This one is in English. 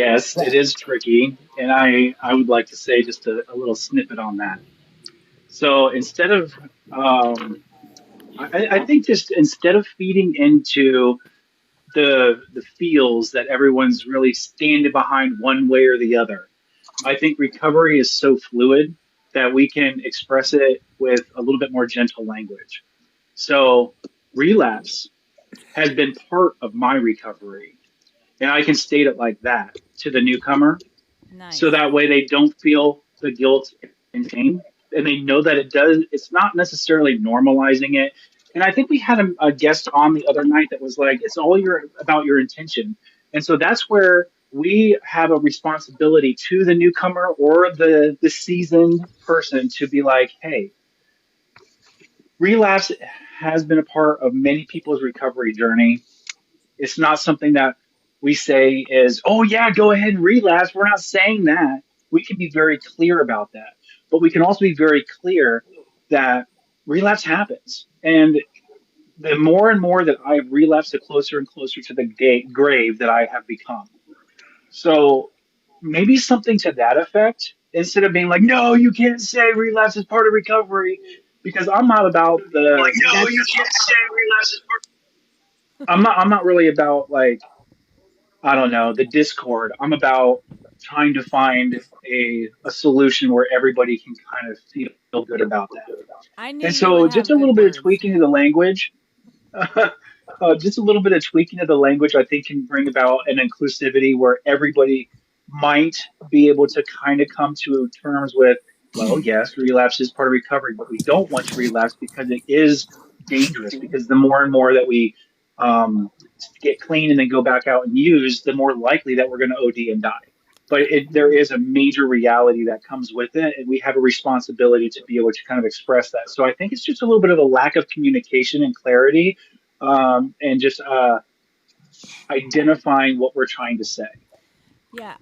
Yes, it is tricky, and I would like to say just a little snippet on that. So instead of I think just instead of feeding into the feels that everyone's really standing behind one way or the other, I think recovery is so fluid that we can express it with a little bit more gentle language. So relapse has been part of my recovery, and I can state it like that to the newcomer, so Nice. that way they don't feel the guilt and shame, and they know that it's not necessarily normalizing it. And I think we had a guest on the other night that was like, it's all about your intention. And so that's where we have a responsibility to the newcomer or the seasoned person to be like, hey, relapse has been a part of many people's recovery journey. It's not something that we say is, oh, yeah, go ahead and relapse. We're not saying that. We can be very clear about that. But we can also be very clear that relapse happens. And the more and more that I've relapsed, the closer and closer to the grave that I have become. So maybe something to that effect, instead of being like, no, you can't say relapse is part of recovery, because I'm not about Like, the no, you that's can't say relapse is part. I'm not really about like, I don't know, the Discord. I'm about trying to find a solution where everybody can kind of feel good about that. I knew And you would so just have a good little bit of words. tweaking of the language, just a little bit of tweaking of the language, I think can bring about an inclusivity where everybody might be able to kind of come to terms with, well, yes, relapse is part of recovery, but we don't want to relapse because it is dangerous. Because the more and more that we um, get clean and then go back out and use, the more likely that we're going to OD and die. But there is a major reality that comes with it, and we have a responsibility to be able to kind of express that. So I think it's just a little bit of a lack of communication and clarity, and just identifying what we're trying to say. Yeah,